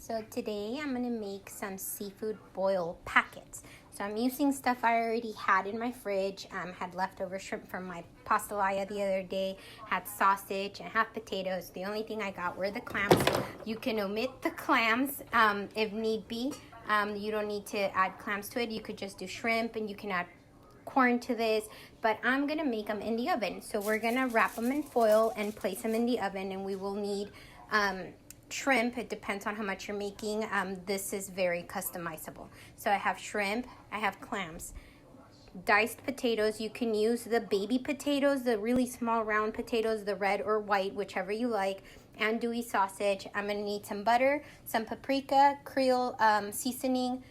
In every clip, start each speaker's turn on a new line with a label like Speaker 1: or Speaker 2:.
Speaker 1: So today I'm gonna make some seafood boil packets. So I'm using stuff I already had in my fridge. Had leftover shrimp from my pastelaya the other day, had sausage and half potatoes. The only thing I got were the clams. You can omit the clams if need be. You don't need to add clams to it. You could just do shrimp, and you can add corn to this, but I'm gonna make them in the oven. So we're gonna wrap them in foil and place them in the oven, and we will need shrimp. It depends on how much you're making. This is very customizable. So I have shrimp, I have clams, diced potatoes. You can use the baby potatoes, the really small round potatoes, the red or white, whichever you like. Andouille sausage. I'm gonna need some butter, some paprika, Creole seasoning,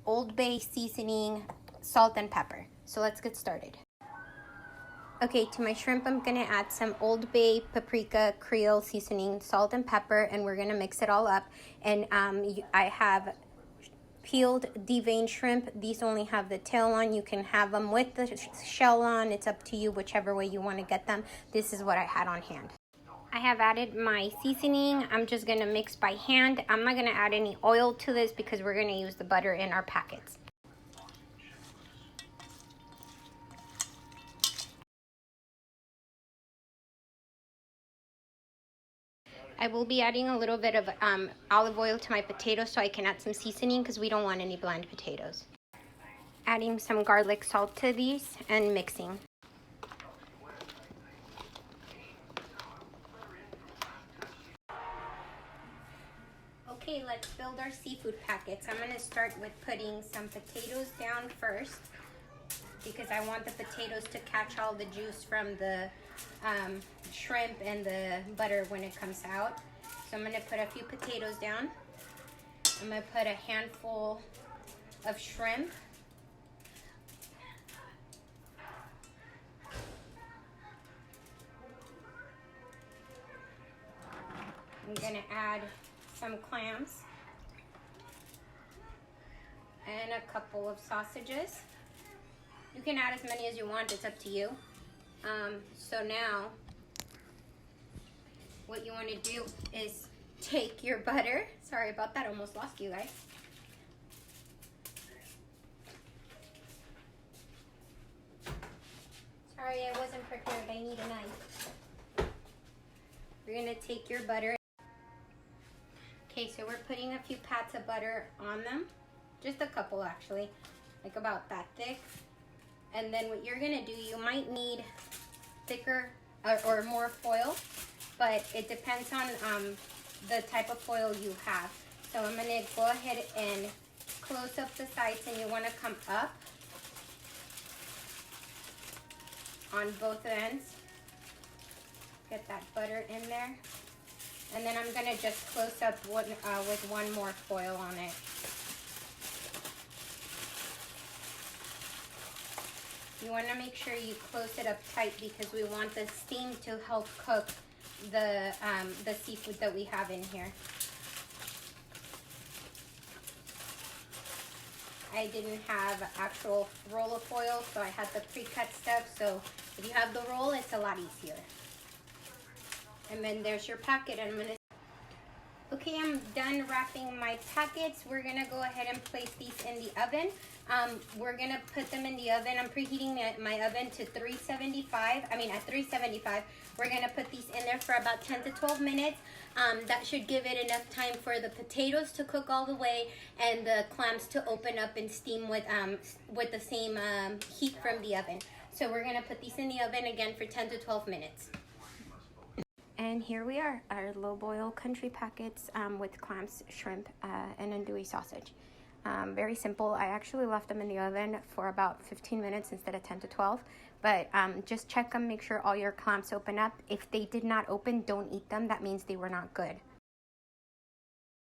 Speaker 1: Old Bay seasoning, salt and pepper. So let's get started. Okay, to my shrimp, I'm gonna add some Old Bay, paprika, Creole seasoning, salt and pepper, and we're gonna mix it all up. And I have peeled, deveined shrimp. These only have the tail on. You can have them with the shell on. It's up to you, whichever way you wanna get them. This is what I had on hand. I have added my seasoning. I'm just gonna mix by hand. I'm not gonna add any oil to this because we're gonna use the butter in our packets. I will be adding a little bit of olive oil to my potatoes so I can add some seasoning because we don't want any bland potatoes. Adding some garlic salt to these and mixing. Okay, let's build our seafood packets. I'm going to start with putting some potatoes down first because I want the potatoes to catch all the juice from the shrimp and the butter when it comes out. So I'm going to put a few potatoes down. I'm going to put a handful of shrimp. I'm going to add some clams and a couple of sausages. You can add as many as you want, it's up to you. So now, what you want to do is take your butter. Sorry about that, almost lost you guys. Sorry, I wasn't prepared, I need a knife. You're gonna take your butter. Okay, so we're putting a few pats of butter on them. Just a couple actually, like about that thick. And then what you're gonna do, you might need thicker or more foil, but it depends on the type of foil you have. So I'm gonna go ahead and close up the sides, and you wanna come up on both ends. Get that butter in there. And then I'm gonna just close up with one more foil on it. You wanna make sure you close it up tight because we want the steam to help cook the seafood that we have in here. I didn't have actual roll of foil, so I had the pre-cut stuff. So if you have the roll, it's a lot easier. And then there's your packet. Okay, I'm done wrapping my packets. We're gonna go ahead and place these in the oven. We're gonna put them in the oven. I'm preheating my oven to 375. At 375. We're gonna put these in there for about 10 to 12 minutes. That should give it enough time for the potatoes to cook all the way and the clams to open up and steam with the same heat from the oven. So we're gonna put these in the oven again for 10 to 12 minutes. And here we are, our low boil country packets with clams, shrimp, and andouille sausage. Very simple. I actually left them in the oven for about 15 minutes instead of 10 to 12. But just check them, make sure all your clams open up. If they did not open, don't eat them. That means they were not good.